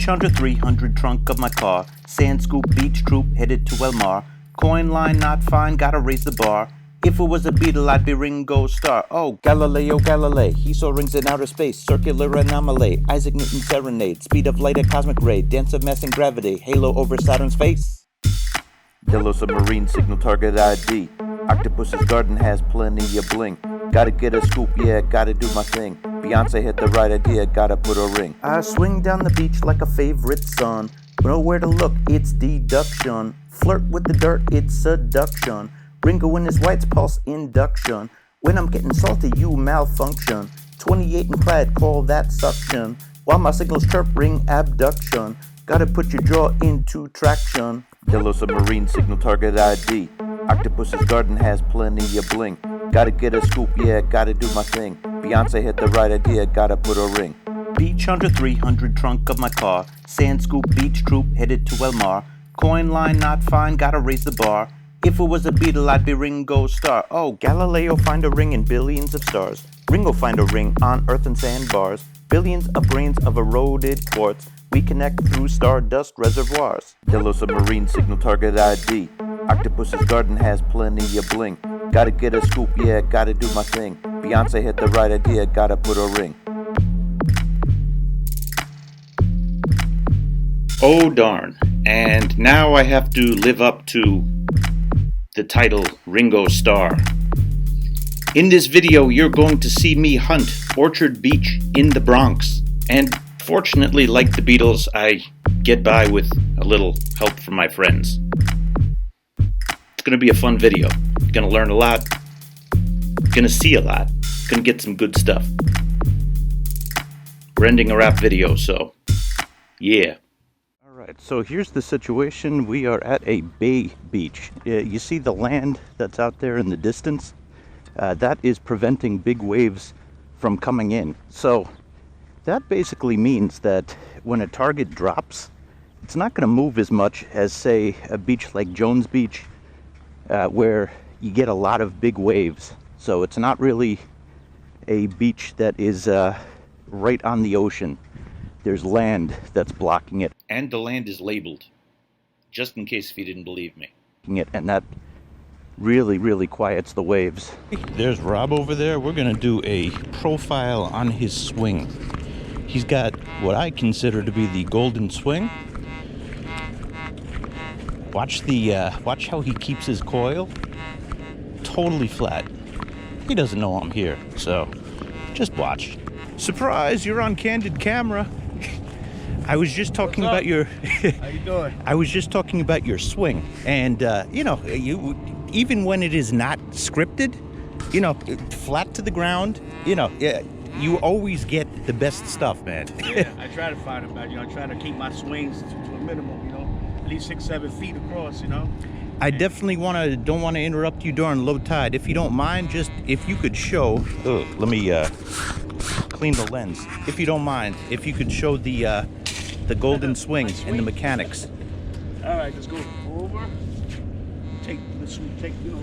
under 300 trunk of my car. Sand scoop, beach troop, headed to Elmar. Coin line not fine, gotta raise the bar. If it was a Beatle, I'd be Ringo Starr. Oh, Galileo Galilei, he saw rings in outer space, circular anomaly, Isaac Newton serenade, speed of light at cosmic ray, dance of mass and gravity, halo over Saturn's face. Yellow submarine, signal target ID. Octopus's garden has plenty of bling. Gotta get a scoop, yeah, gotta do my thing. Beyonce hit the right idea, gotta put a ring. I swing down the beach like a favorite son. Know where to look, it's deduction. Flirt with the dirt, it's seduction. Ringo and his whites pulse induction. When I'm getting salty, you malfunction. 28 and clad, call that suction. While my signals chirp, ring abduction. Gotta put your jaw into traction. Yellow submarine, signal target ID. Octopus's garden has plenty of bling. Gotta get a scoop, yeah, gotta do my thing. Beyonce hit the right idea, gotta put a ring. Beach under 300 trunk of my car. Sand scoop, beach troop, headed to Elmar. Coin line not fine, gotta raise the bar. If it was a Beatle, I'd be Ringo Starr. Oh, Galileo find a ring in billions of stars. Ringo find a ring on earth and sandbars. Billions of grains of eroded quartz. We connect through stardust reservoirs. Yellow submarine, signal target ID. Octopus's garden has plenty of bling. Gotta get a scoop, yeah, gotta do my thing. Beyonce hit the right idea, gotta put a ring. Oh darn, and now I have to live up to the title Ringo Starr. In this video, you're going to see me hunt Orchard Beach in the Bronx. And fortunately, like the Beatles, I get by with a little help from my friends. It's going to be a fun video. You're going to learn a lot. You're going to see a lot. You're going to get some good stuff. We're ending a rap video, so yeah. Alright, so here's the situation. We are at a bay beach. You see the land that's out there in the distance? That is preventing big waves from coming in. So that basically means that when a target drops, it's not going to move as much as, say, a beach like Jones Beach, where you get a lot of big waves. So it's not really a beach that is right on the ocean. There's land that's blocking it. And the land is labeled, just in case if you didn't believe me. And that really quiets the waves. There's Rob over there. We're gonna do a profile on his swing. He's got what I consider to be the golden swing. Watch how he keeps his coil totally flat. He doesn't know I'm here, so just watch. Surprise, you're on candid camera. I was just talking about your How you doing? I was just talking about your swing, and you even when it is not scripted, flat to the ground, you always get the best stuff, man. Yeah, I try to find it, man. I try to keep my swings to a minimum, at least 6-7 feet across, I definitely don't want to interrupt you during low tide. If you don't mind, just if you could show. Let me clean the lens. If you don't mind, if you could show the golden swing and the mechanics. All right, let's go over. Take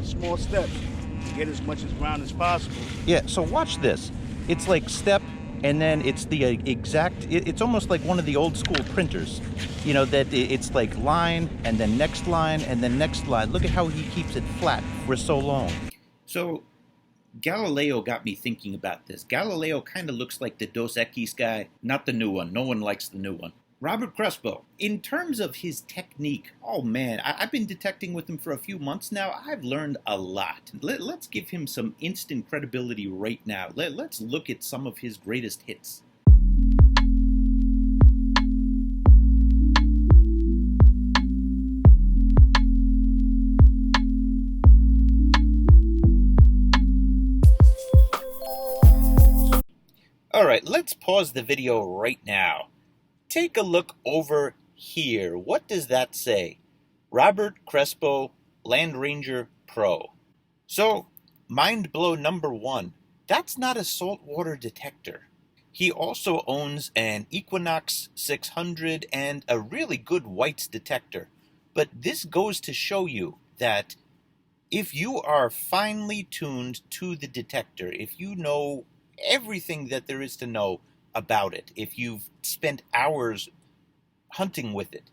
small steps to get as much as ground as possible. Yeah. So watch this. It's like step, and then it's the exact. It's almost like one of the old school printers. That it's like line and then next line and then next line. Look at how he keeps it flat for so long. So Galileo got me thinking about this. Galileo kind of looks like the Dos Equis guy, not the new one. No one likes the new one. Robert Crespo, in terms of his technique, oh man, I've been detecting with him for a few months now. I've learned a lot. Let's give him some instant credibility right now. Let's look at some of his greatest hits. Alright, let's pause the video right now. Take a look over here. What does that say? Robert Crespo Land Ranger Pro. So, mind blow number one, that's not a saltwater detector. He also owns an Equinox 600 and a really good whites detector. But this goes to show you that if you are finely tuned to the detector, if you know everything that there is to know about it, if you've spent hours hunting with it.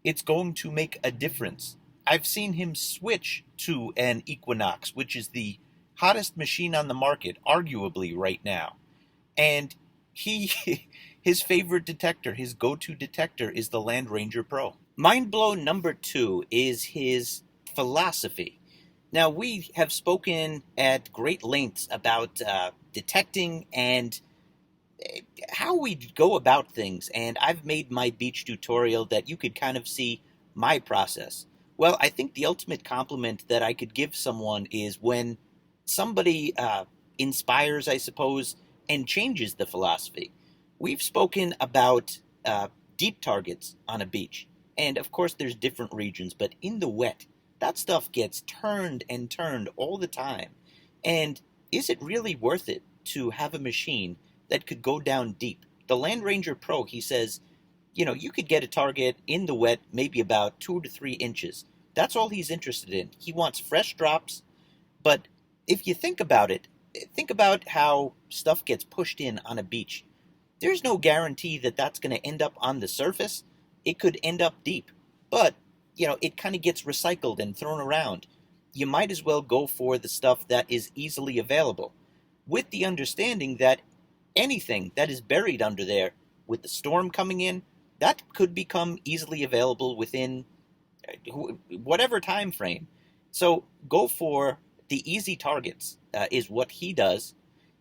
It's going to make a difference. I've seen him switch to an Equinox, which is the hottest machine on the market, arguably, right now. And his favorite detector, his go-to detector, is the Land Ranger Pro. Mind blow number 2 is his philosophy. Now, we have spoken at great lengths about detecting and how we go about things, and I've made my beach tutorial that you could kind of see my process. Well, I think the ultimate compliment that I could give someone is when somebody inspires, I suppose, and changes the philosophy. We've spoken about deep targets on a beach, and of course there's different regions, but in the wet, that stuff gets turned and turned all the time. And is it really worth it to have a machine that could go down deep? The Land Ranger Pro, he says, you could get a target in the wet maybe about 2 to 3 inches. That's all he's interested in. He wants fresh drops, but if you think about it, think about how stuff gets pushed in on a beach. There's no guarantee that that's going to end up on the surface. It could end up deep, but it kind of gets recycled and thrown around. You might as well go for the stuff that is easily available, with the understanding that anything that is buried under there, with the storm coming in, that could become easily available within whatever time frame. So go for the easy targets, is what he does.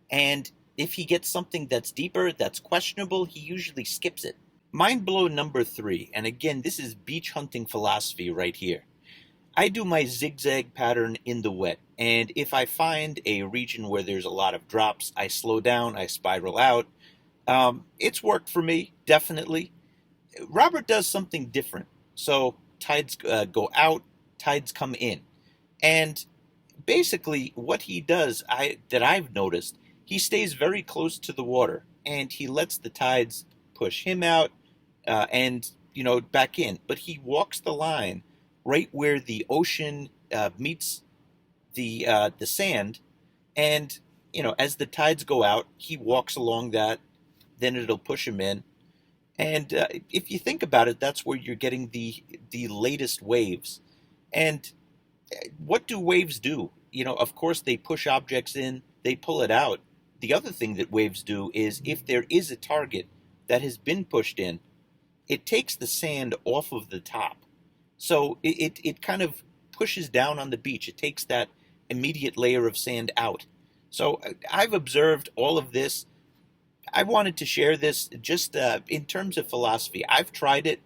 And if he gets something that's deeper, that's questionable, he usually skips it. Mind blow number 3, and again, this is beach hunting philosophy right here. I do my zigzag pattern in the wet, and if I find a region where there's a lot of drops, I slow down, I spiral out. It's worked for me, definitely. Robert does something different. So tides go out, tides come in. And basically what he does, that I've noticed, he stays very close to the water, and he lets the tides push him out and back in. But he walks the line right where the ocean meets the sand, and as the tides go out, he walks along that. Then it'll push him in, and if you think about it, that's where you're getting the latest waves. And what do waves do? Of course, they push objects in, they pull it out. The other thing that waves do is, if there is a target that has been pushed in, it takes the sand off of the top. So it kind of pushes down on the beach. It takes that immediate layer of sand out. So I've observed all of this. I wanted to share this just in terms of philosophy. I've tried it.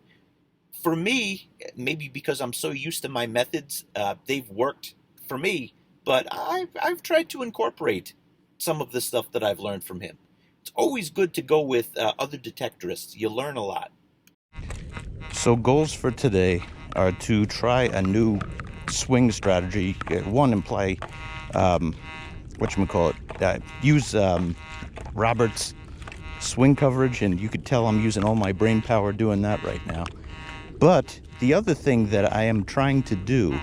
For me, maybe because I'm so used to my methods, they've worked for me, but I've tried to incorporate some of the stuff that I've learned from him. It's always good to go with other detectorists. You learn a lot. So goals for today are to try a new swing strategy. One, imply, use Robert's swing coverage, and you could tell I'm using all my brain power doing that right now. But the other thing that I am trying to do,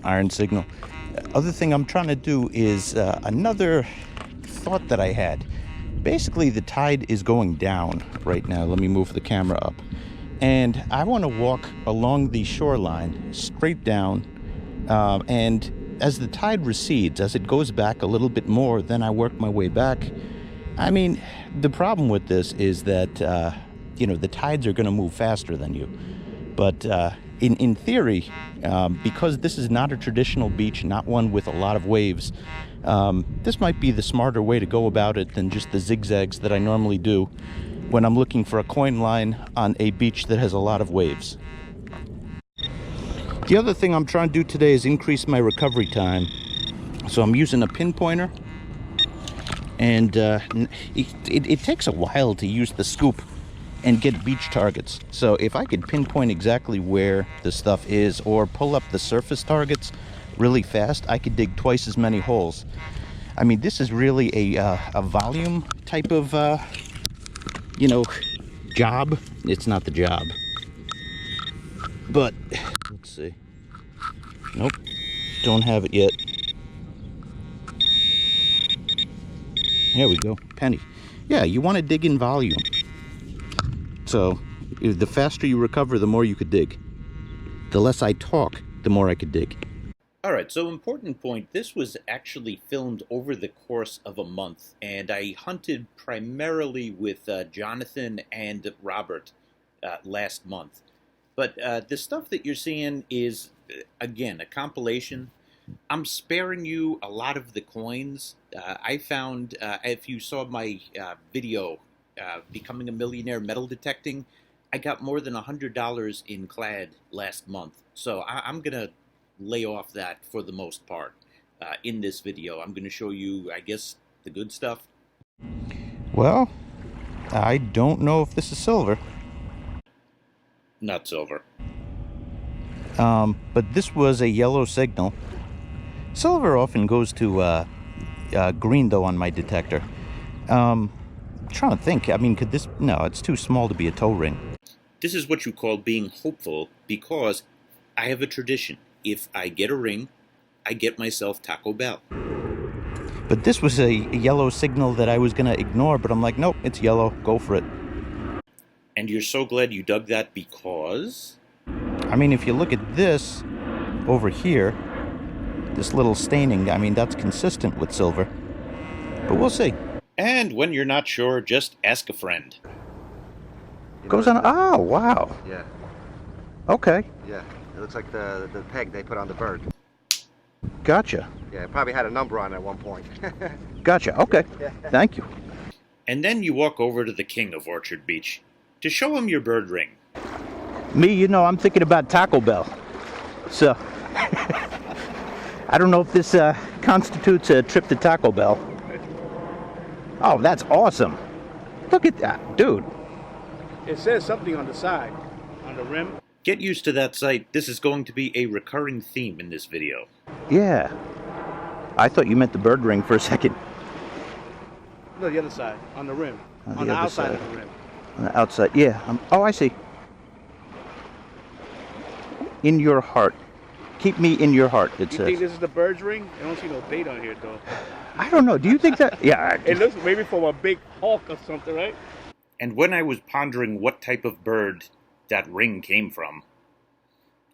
iron signal. Other thing I'm trying to do is another thought that I had. Basically, the tide is going down right now. Let me move the camera up. And I want to walk along the shoreline straight down, and as the tide recedes, as it goes back a little bit more, then I work my way back. I mean, the problem with this is that the tides are going to move faster than you. But in theory, because this is not a traditional beach, not one with a lot of waves, this might be the smarter way to go about it than just the zigzags that I normally do when I'm looking for a coin line on a beach that has a lot of waves. The other thing I'm trying to do today is increase my recovery time. So I'm using a pinpointer, and it takes a while to use the scoop and get beach targets. So if I could pinpoint exactly where the stuff is, or pull up the surface targets really fast, I could dig twice as many holes. I mean, this is really a volume type of job. It's not the job, but let's see. Nope, don't have it yet. There we go, penny. Yeah, you want to dig in volume. So the faster you recover, the more you could dig. The less I talk, the more I could dig. Alright, so important point, this was actually filmed over the course of a month, and I hunted primarily with Jonathan and Robert last month. But the stuff that you're seeing is, again, a compilation. I'm sparing you a lot of the coins. I found, if you saw my video, Becoming a Millionaire Metal Detecting, I got more than $100 in clad last month. So I'm going to lay off that for the most part in this video. I'm going to show you, I guess, the good stuff. Well, I don't know if this is silver. Not silver. But this was a yellow signal. Silver often goes to green, though, on my detector. I'm trying to think. I mean, could this... No, it's too small to be a toe ring. This is what you call being hopeful, because I have a tradition. If I get a ring, I get myself Taco Bell. But this was a yellow signal that I was going to ignore, but I'm like, nope, it's yellow. Go for it. And you're so glad you dug that because... I mean, if you look at this over here, this little staining, I mean, that's consistent with silver. But we'll see. And when you're not sure, just ask a friend. Goes on... Oh, wow. Yeah. Okay. Yeah. It looks like the peg they put on the bird. Gotcha. Yeah, it probably had a number on it at one point. Gotcha. Okay. Thank you. And then you walk over to the king of Orchard Beach to show him your bird ring. Me, you know, I'm thinking about Taco Bell. So, I don't know if this constitutes a trip to Taco Bell. Oh, that's awesome. Look at that, dude. It says something on the side, on the rim. Get used to that sight. This is going to be a recurring theme in this video. Yeah. I thought you meant the bird ring for a second. No, the other side, on the rim. On the other outside side. of the rim. On the outside, yeah. Oh, I see. In your heart. Keep me in your heart, it You says. think this is the bird's ring? I don't see no date on here, though. I don't know. Do you think that? Yeah. It looks maybe from a big hawk or something, right? And when I was pondering what type of bird that ring came from,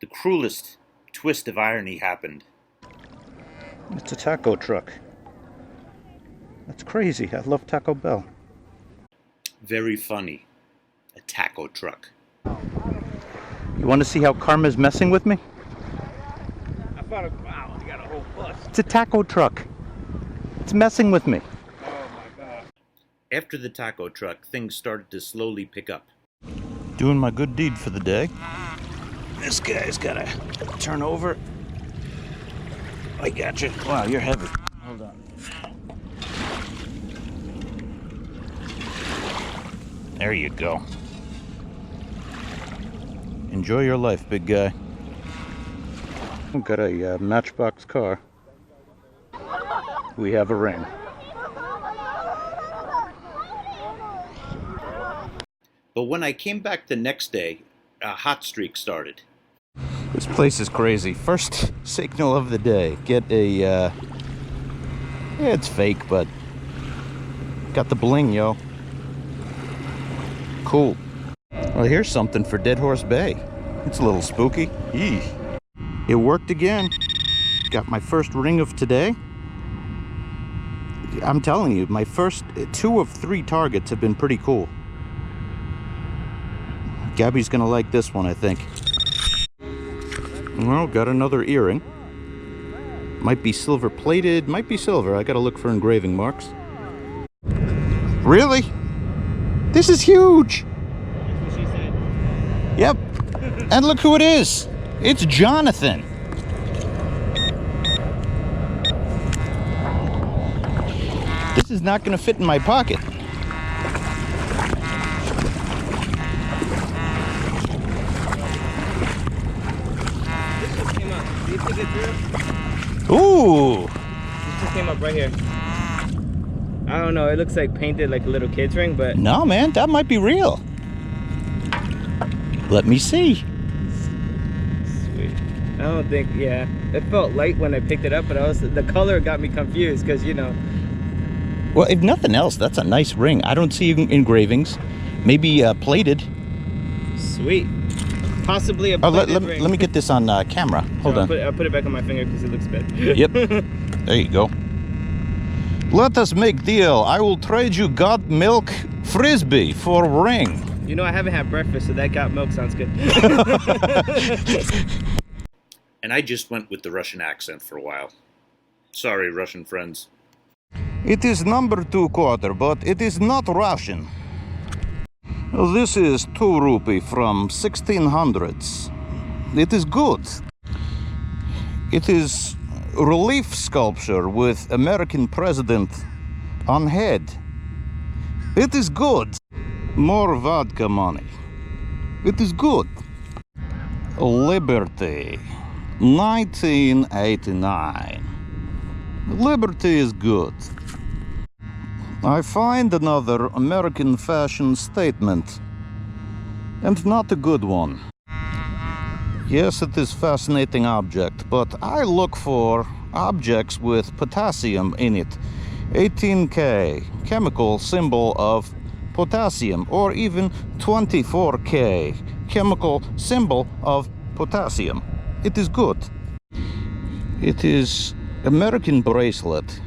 the cruelest twist of irony happened. It's a taco truck. That's crazy. I love Taco Bell. Very funny. A taco truck. You want to see how karma's messing with me? I found a... Wow, you got a whole bus. It's a taco truck. It's messing with me. Oh, my God. After the taco truck, things started to slowly pick up. Doing my good deed for the day. This guy's gotta turn over. I got you. Wow, you're heavy. Hold on. There you go. Enjoy your life, big guy. I've got a Matchbox car. We have a ring. But when I came back the next day, a hot streak started. This place is crazy. First signal of the day. Get a, yeah, it's fake, but got the bling, yo. Cool. Well, here's something for Dead Horse Bay. It's a little spooky. Eesh. It worked again. Got my first ring of today. I'm telling you, my first 2 of 3 targets have been pretty cool. Gabby's gonna like this one, I think. Well, got another earring. Might be silver plated, might be silver. I gotta look for engraving marks. Really? This is huge! That's what she said. Yep. And look who it is. It's Jonathan. This is not gonna fit in my pocket. Do you think it's real? Ooh. This just came up right here. I don't know, it looks like painted like a little kid's ring, but... No, man, that might be real. Let me see. Sweet. I don't think, yeah. It felt light when I picked it up, but the color got me confused, because, you know... Well, if nothing else, that's a nice ring. I don't see engravings. Maybe plated. Sweet. Possibly a let plated ring. me get this on camera. Hold on. I'll put it back on my finger because it looks bad. Yep. There you go. Let us make deal. I will trade you got milk frisbee for ring. You know, I haven't had breakfast, so that got milk sounds good. And I just went with the Russian accent for a while. Sorry, Russian friends. It is number 2 quarter, but it is not Russian. This is 2 rupee from 1600s. It is good. It is relief sculpture with American president on head. It is good. More vodka money. It is good. Liberty. 1989. Liberty is good. I find another American fashion statement, and not a good one. Yes, it is fascinating object, but I look for objects with potassium in it. 18K, chemical symbol of potassium, or even 24K, chemical symbol of potassium. It is good. It is American bracelet.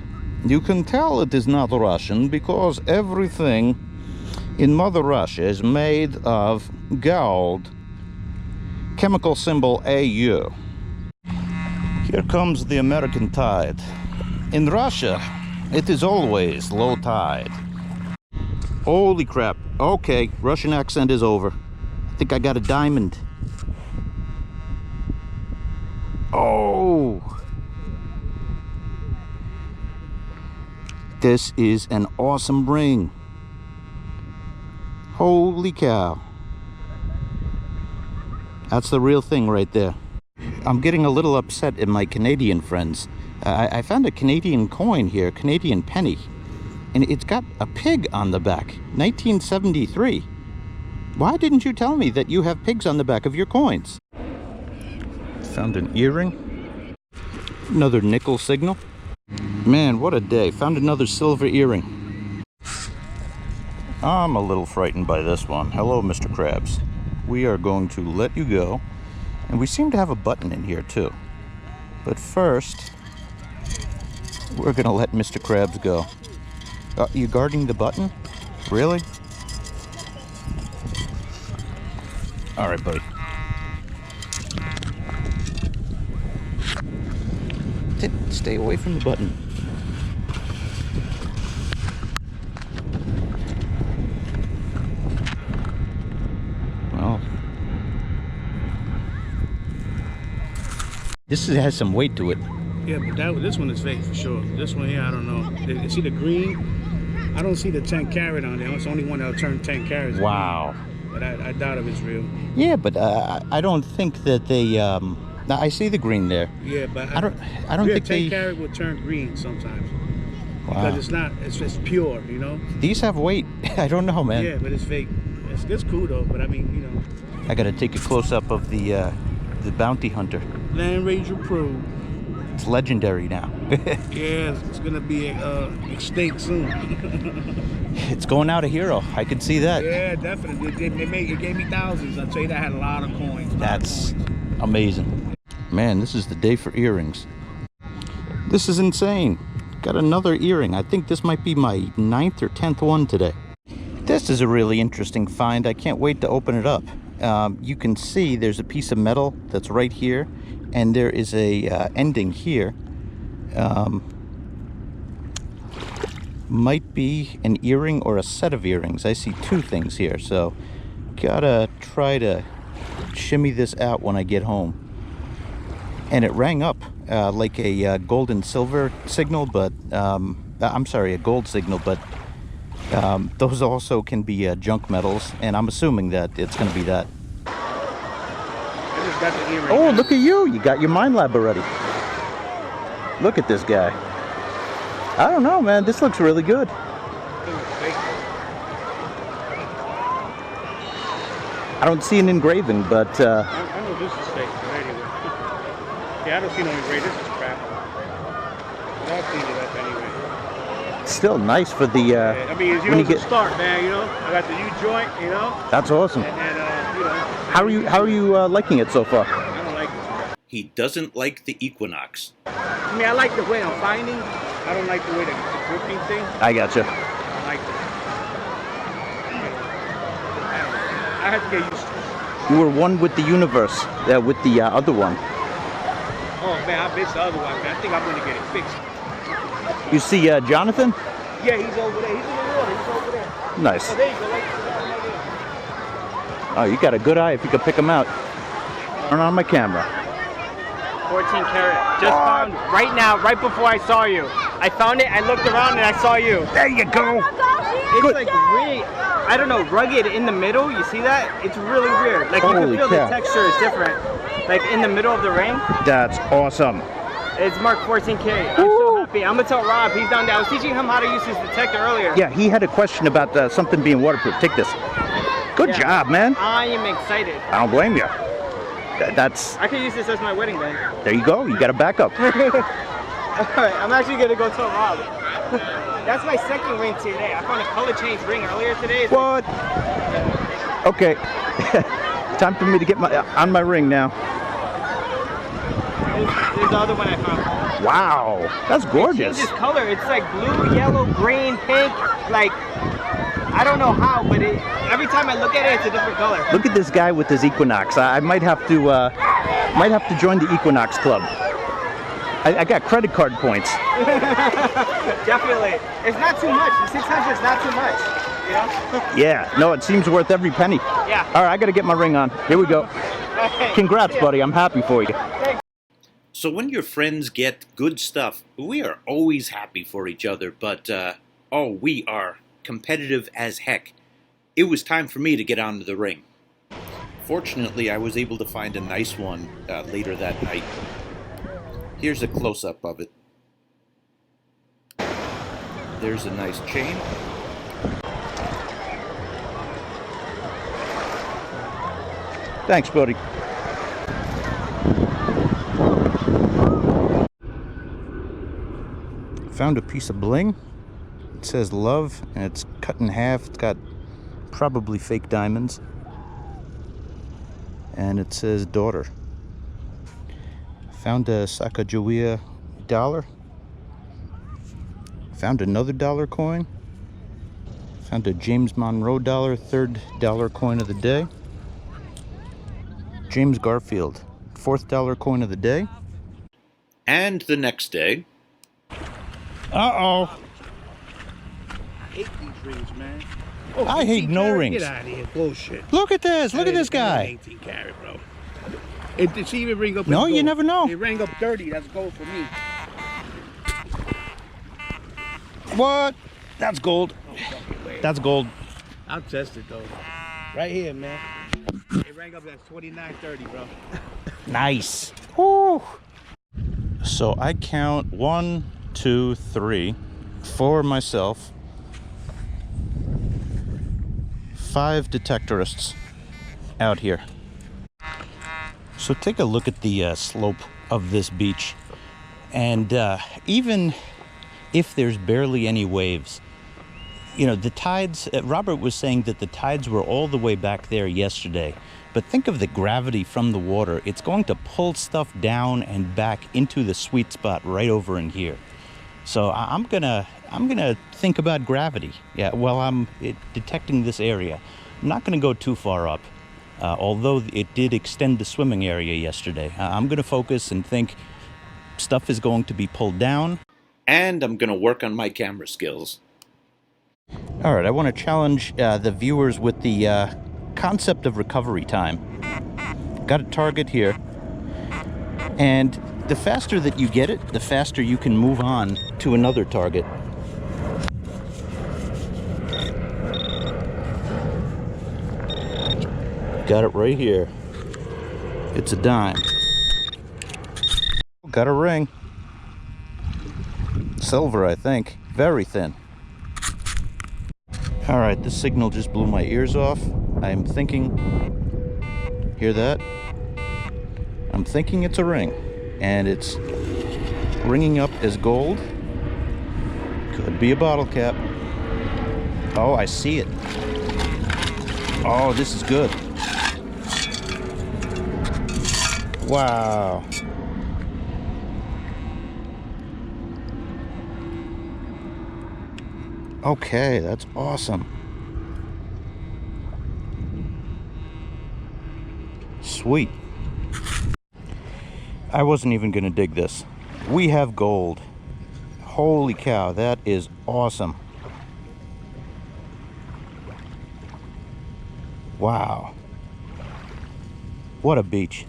You can tell it is not Russian because everything in Mother Russia is made of gold. Chemical symbol AU. Here comes the American tide. In Russia, it is always low tide. Holy crap. Okay, Russian accent is over. I think I got a diamond. Oh! This is an awesome ring. Holy cow. That's the real thing right there. I'm getting a little upset at my Canadian friends. I found a Canadian coin here, Canadian penny, and it's got a pig on the back, 1973. Why didn't you tell me that you have pigs on the back of your coins? Found an earring. Another nickel signal. Man, what a day. Found another silver earring. I'm a little frightened by this one. Hello, Mr. Krabs. We are going to let you go. And we seem to have a button in here, too. But first, we're going to let Mr. Krabs go. You guarding the button? Really? All right, buddy. Stay away from the button. Well, this has some weight to it. Yeah, but this one is fake for sure. This one here, I don't know. You see the green? I don't see the 10 carat on there. It's the only one that'll turn 10 carats. Wow. But I doubt if it's real. Yeah, but I don't think that they. I see the green there. Yeah, but I don't think 10 they. carat will turn green sometimes. Wow. Because it's not. It's pure, you know. These have weight. I don't know, man. Yeah, but it's fake. It's cool though. But I mean, you know. I gotta take a close up of the bounty hunter. Land Ranger Pro. It's legendary now. Yeah, it's gonna be extinct soon. It's going out a hero. I can see that. Yeah, definitely. It gave me thousands. I'll tell you that. I had a lot of coins. That's amazing. Man, this is the day for earrings. This is insane. Got another earring. I think this might be my 9th or 10th one today. This is a really interesting find. I can't wait to open it up. You can see there's a piece of metal that's right here, and there is a ending here. Might be an earring or a set of earrings. I see two things here, so gotta try to shimmy this out when I get home. And it rang up like a gold and silver signal, but I'm sorry, a gold signal, but those also can be junk metals, and I'm assuming that it's going to be that. I just got the earring. Oh, look at you! You got your Minelab already. Look at this guy. I don't know, man. This looks really good. I don't see an engraving, but I know this is fake, but anyway. Yeah, I don't see no engraving. This is crap. But I'll clean it up anyway. still nice for the. I mean, you know, it's a start, man. You know, I got the U joint. You know. That's awesome. And you know. How are you liking it so far? I don't like it. He doesn't like the Equinox. I mean, I like the way I'm finding. I don't like the way the gripping thing. I gotcha. I like it. I have to get used to it. You were one with the universe, with the other one. Oh man, I missed the other one, man. I think I'm gonna get it fixed. You see Jonathan? Yeah, he's over there. He's in the water. He's over there. Nice. Oh, there you go. Right there. Oh, you got a good eye if you could pick them out. Turn on my camera. 14 karat. Just found right now, right before I saw you. I found it, I looked around, and I saw you. There you go. It's like really, I don't know, rugged in the middle. You see that? It's really weird. Like you can Holy feel cow. the texture is different. Like in the middle of the ring. That's awesome. It's marked 14K. I'm so happy. I'm gonna tell Rob. He's down there. I was teaching him how to use his detector earlier. Yeah, he had a question about something being waterproof. Take this. Good job, man. I am excited. I don't blame you. That's. I could use this as my wedding band. There you go. You got a backup. Alright, I'm actually gonna go tell Rob. That's my second ring today. I found a color change ring earlier today. It's What? Okay. Time for me to get on my ring now. There's the other one I found. Wow, that's gorgeous. It changes color. It's like blue, yellow, green, pink. Like, I don't know how, but every time I look at it, it's a different color. Look at this guy with his Equinox. I might have to join the Equinox Club. I got credit card points. Definitely. It's not too much. The 600 is not too much. You know? Yeah, no, it seems worth every penny. Yeah. All right, I got to get my ring on. Here we go. Congrats, buddy. I'm happy for you. So when your friends get good stuff, we are always happy for each other, but, we are competitive as heck. It was time for me to get onto the ring. Fortunately, I was able to find a nice one later that night. Here's a close-up of it. There's a nice chain. Thanks, buddy. Found a piece of bling. It says love, and it's cut in half. It's got probably fake diamonds. And it says daughter. Found a Sacagawea dollar. Found another dollar coin. Found a James Monroe dollar, $3 coin of the day. James Garfield, $4th coin of the day. And the next day... Uh-oh. I hate these rings, man. I hate no rings. Get out of here. Bullshit. Look at this. Look at this guy. 18 karat, bro. If see it ring up. No, you gold. never know. It rang up 30. That's gold for me. What? That's gold. That's gold. I'll test it though. Right here, man. It rang up at 29.30, bro. Nice. Woo. So I count 1, 2, 3, 4 myself, 5 detectorists out here. So take a look at the slope of this beach, and even if there's barely any waves, you know, the tides, Robert was saying that the tides were all the way back there yesterday, but think of the gravity from the water. It's going to pull stuff down and back into the sweet spot right over in here. So I'm gonna think about gravity, while I'm detecting this area. I'm not gonna go too far up, although it did extend the swimming area yesterday. I'm gonna focus and think stuff is going to be pulled down. And I'm gonna work on my camera skills. All right, I want to challenge the viewers with the concept of recovery time. Got a target here, and the faster that you get it, the faster you can move on to another target. Got it right here. It's a dime. Got a ring. Silver, I think. Very thin. All right, this signal just blew my ears off. I'm thinking, hear that? I'm thinking it's a ring, and it's ringing up as gold. Could be a bottle cap. Oh, I see it. Oh, this is good. Wow. Okay, that's awesome. Sweet. I wasn't even gonna dig this. We have gold. Holy cow, that is awesome. Wow. What a beach.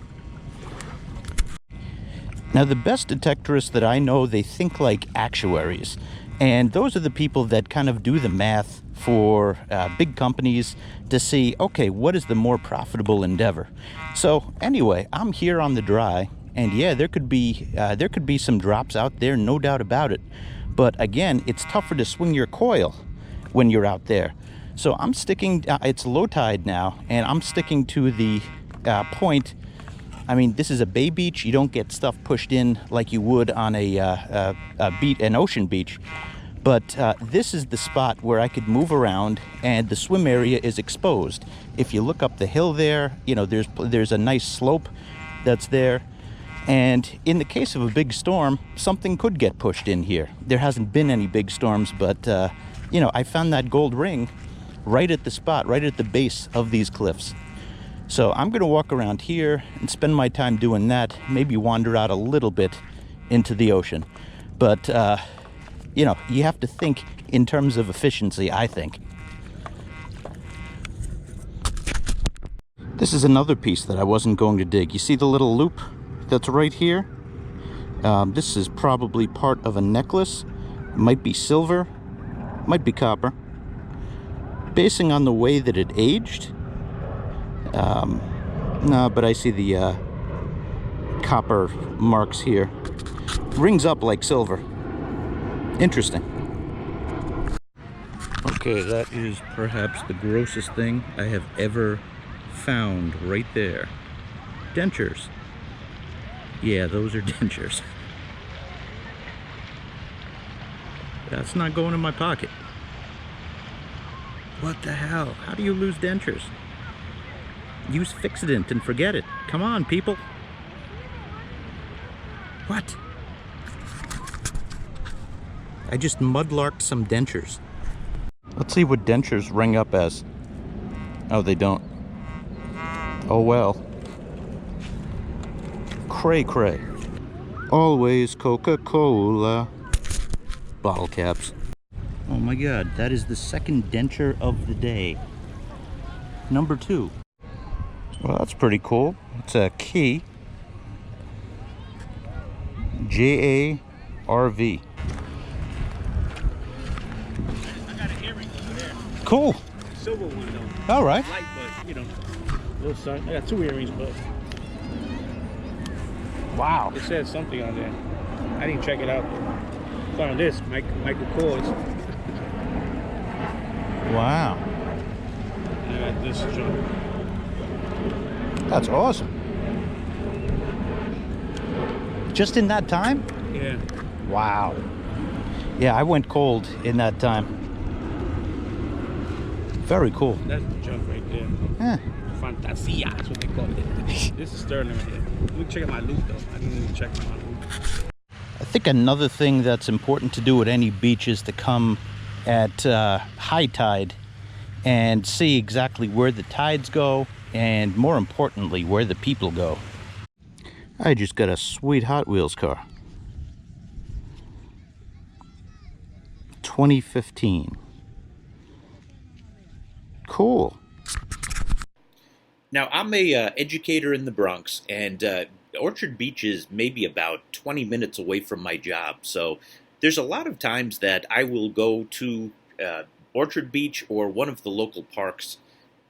Now, the best detectorists that I know, they think like actuaries. And those are the people that kind of do the math for big companies to see, okay, what is the more profitable endeavor? So anyway, I'm here on the dry, and yeah, there could be some drops out there, no doubt about it. But again, it's tougher to swing your coil when you're out there. So I'm sticking, it's low tide now, and I'm sticking to the point. I mean, this is a bay beach. You don't get stuff pushed in like you would on an ocean beach. But this is the spot where I could move around, and the swim area is exposed. If you look up the hill there, you know, there's a nice slope that's there. And in the case of a big storm, something could get pushed in here. There hasn't been any big storms, but, you know, I found that gold ring right at the spot, right at the base of these cliffs. So I'm going to walk around here and spend my time doing that, maybe wander out a little bit into the ocean. But, you know, you have to think in terms of efficiency, I think. This is another piece that I wasn't going to dig. You see the little loop that's right here? This is probably part of a necklace. It might be silver, might be copper. Basing on the way that it aged, no, but I see the copper marks here. Rings up like silver. Interesting. Okay, that is perhaps the grossest thing I have ever found right there. Dentures. Yeah, those are dentures. That's not going in my pocket. What the hell? How do you lose dentures? Use Fixident and forget it. Come on, people. What? I just mudlarked some dentures. Let's see what dentures ring up as. Oh, they don't. Oh well. Cray cray. Always Coca-Cola. Bottle caps. Oh my god, that is the second denture of the day. Number 2. Well, that's pretty cool. It's a key. JARV. I got an earring over there. Cool. Silver one though. All right. Light, but you know, little sun. I got 2 earrings, but Wow. it said something on there. I didn't check it out. It's on this, Michael Kors. Wow. And I got this junk. That's awesome. Just in that time? Yeah. Wow. Yeah, I went cold in that time. Very cool. That's the junk right there. Eh. Fantasia, that's what they call it. This is sterling right here. Let me check out my loot though. I didn't even check my loot. I think another thing that's important to do at any beach is to come at high tide and see exactly where the tides go, and more importantly, where the people go. I just got a sweet Hot Wheels car. 2015. Cool. Now, I'm a educator in the Bronx, and Orchard Beach is maybe about 20 minutes away from my job. So there's a lot of times that I will go to Orchard Beach or one of the local parks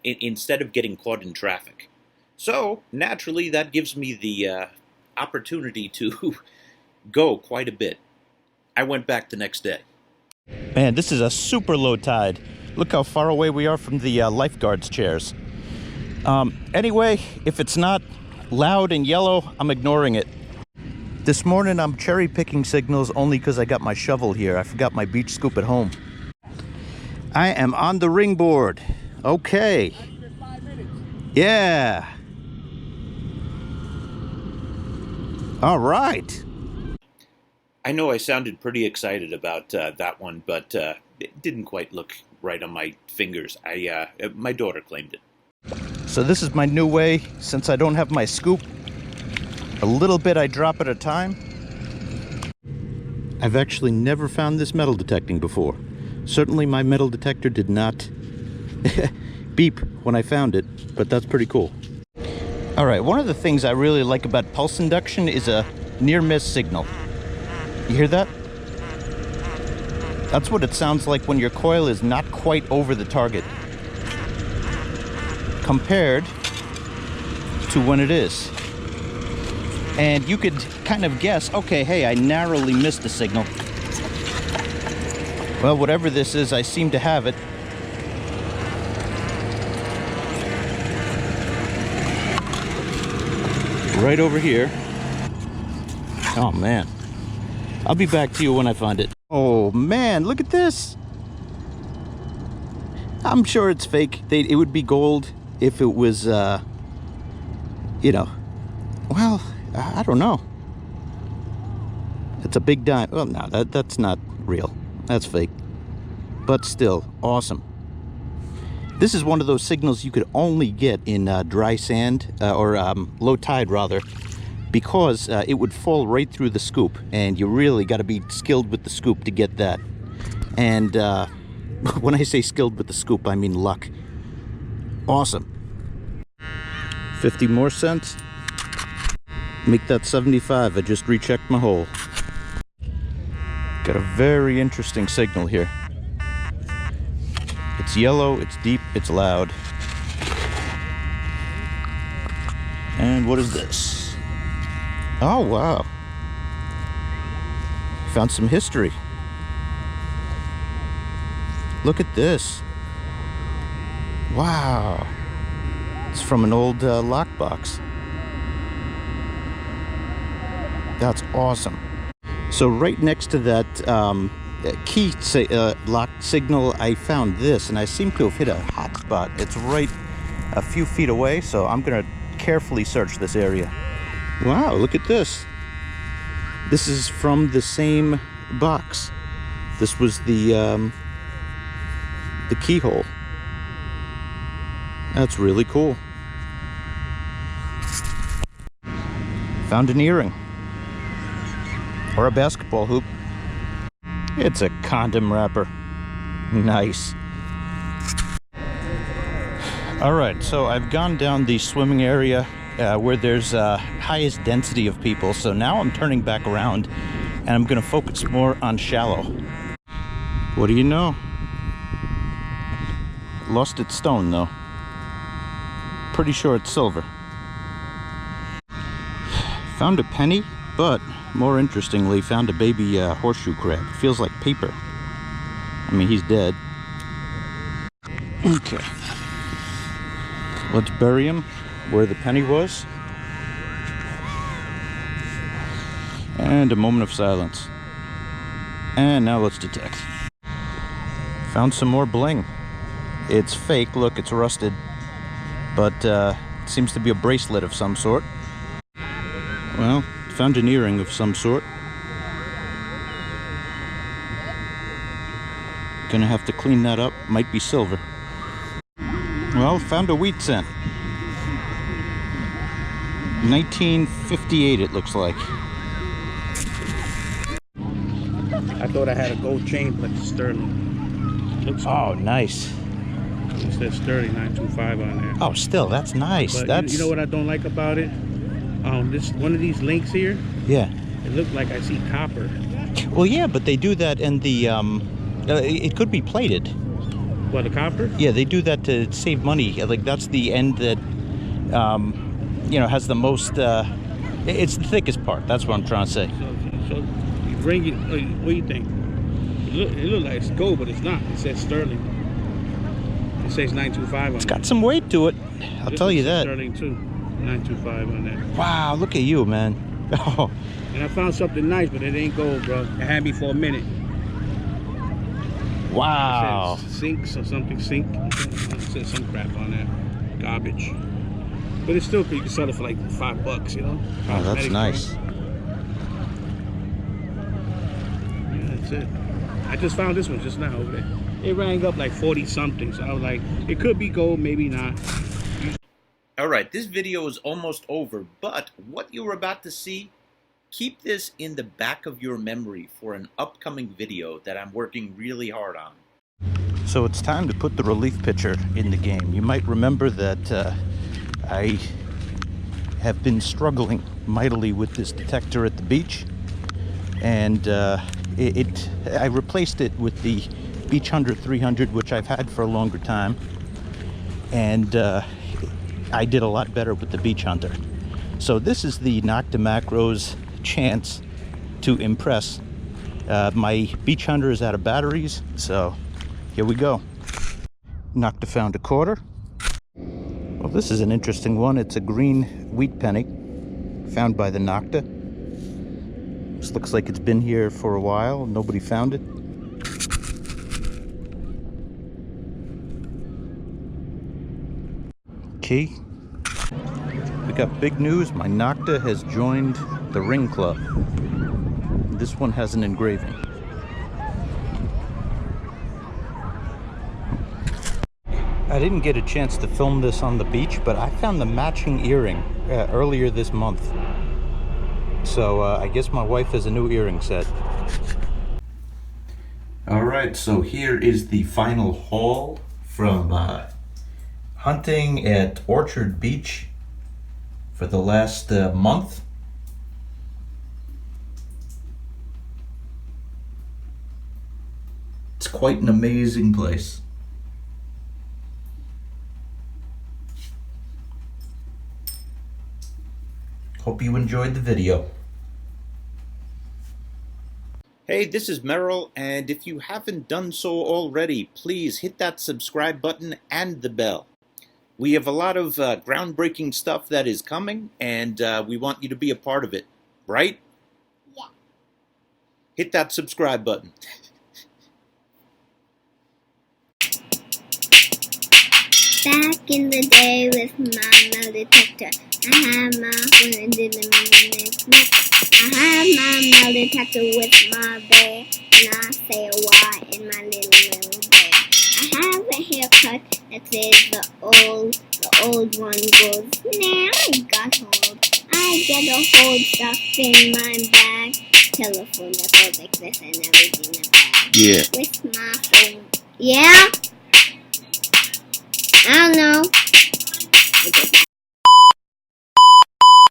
instead of getting caught in traffic. So naturally, that gives me the opportunity to go quite a bit. I went back the next day. Man, this is a super low tide. Look how far away we are from the lifeguards' chairs. Anyway, if it's not loud and yellow, I'm ignoring it. This morning I'm cherry picking signals only because I got my shovel here. I forgot my beach scoop at home. I am on the ring board. Okay. Yeah. All right. I know I sounded pretty excited about that one, but it didn't quite look right on my fingers. My daughter claimed it. So this is my new way, since I don't have my scoop. A little bit I drop at a time. I've actually never found this metal detecting before. Certainly my metal detector did not beep when I found it, but that's pretty cool. All right, one of the things I really like about pulse induction is a near-miss signal. You hear that? That's what it sounds like when your coil is not quite over the target, compared to when it is. And you could kind of guess, okay, hey, I narrowly missed a signal. Well, whatever this is, I seem to have it. Right over here. Oh, man. I'll be back to you when I find it. Oh, man, look at this. I'm sure it's fake. It would be gold if it was, you know, well, I don't know. It's a big dime. Well, no, that's not real. That's fake. But still, awesome. This is one of those signals you could only get in dry sand, or low tide, rather, because it would fall right through the scoop, and you really got to be skilled with the scoop to get that. And when I say skilled with the scoop, I mean luck. Awesome. 50 more cents. Make that 75. I just rechecked my hole. Got a very interesting signal here. It's yellow, it's deep, it's loud. And what is this? Oh, wow. Found some history. Look at this. Wow. It's from an old lockbox. That's awesome. So right next to that key lock signal, I found this, and I seem to have hit a hot spot. It's right a few feet away, so I'm gonna carefully search this area. Wow, look at this. This is from the same box. This was the keyhole. That's really cool. Found an earring. Or a basketball hoop. It's a condom wrapper. Nice. All right, so I've gone down the swimming area where there's highest density of people. So now I'm turning back around and I'm gonna focus more on shallow. What do you know? Lost its stone though. Pretty sure it's silver. Found a penny, but more interestingly, found a baby horseshoe crab. Feels like paper. I mean, he's dead. Okay. Let's bury him where the penny was. And a moment of silence. And now let's detect. Found some more bling. It's fake. Look, it's rusted. But it seems to be a bracelet of some sort. Well, found an earring of some sort. Gonna have to clean that up. Might be silver. Well, found a wheat cent. 1958 it looks like. I thought I had a gold chain, but it's sterling. Looks Oh, nice. It says sterling 925 on there. Oh, still, that's nice. But That's you know what I don't like about it? This one of these links here. Yeah. It looked like I see copper. Well, yeah, but they do that in the it could be plated. What, the copper? Yeah, they do that to save money. Like that's the end that you know, has the most it's the thickest part. That's what I'm trying to say. So you bring it. What do you think? It look like it's gold, but it's not. It says sterling. It says 925 on it. It's got some weight to it. I'll tell you that. Sterling too. 925 on that. Wow, look at you, man. Oh. And I found something nice, but it ain't gold, bro. It had me for a minute. Wow. It says sinks or something. Sink. It says some crap on that. Garbage. But it's still, you can sell it for like $5, you know? Oh, that's nice. That's it. I just found this one just now over there. It rang up like 40 something, so I was like, it could be gold, maybe not. Alright, this video is almost over, but what you were about to see, keep this in the back of your memory for an upcoming video that I'm working really hard on. So it's time to put the relief pitcher in the game. You might remember that I have been struggling mightily with this detector at the beach, and I replaced it with the Beach Hunter 300, which I've had for a longer time, and I did a lot better with the Beach Hunter. So this is the Nocta Macro's chance to impress. My Beach Hunter is out of batteries, so here we go. Nocta found a quarter. Well, this is an interesting one. It's a green wheat penny found by the Nocta. This looks like it's been here for a while. Nobody found it. Okay. We got big news. My Nocta has joined the Ring Club. This one has an engraving. I didn't get a chance to film this on the beach, but I found the matching earring earlier this month. So I guess my wife has a new earring set. Alright, so here is the final haul from hunting at Orchard Beach for the last month. It's quite an amazing place. Hope you enjoyed the video. Hey, this is Merrill, and if you haven't done so already, please hit that subscribe button and the bell. We have a lot of groundbreaking stuff that is coming, and we want you to be a part of it, right? Yeah. Hit that subscribe button. Back in the day with my metal detector, I had my friend in the minute. I had my metal detector with my bear, and I say a Y in my little bear. I have a haircut that says the old one goes, now I got hold. I get a hold stuff in my bag, telephone that goes like this and everything in the bag. Yeah. With my phone. Yeah? I don't know.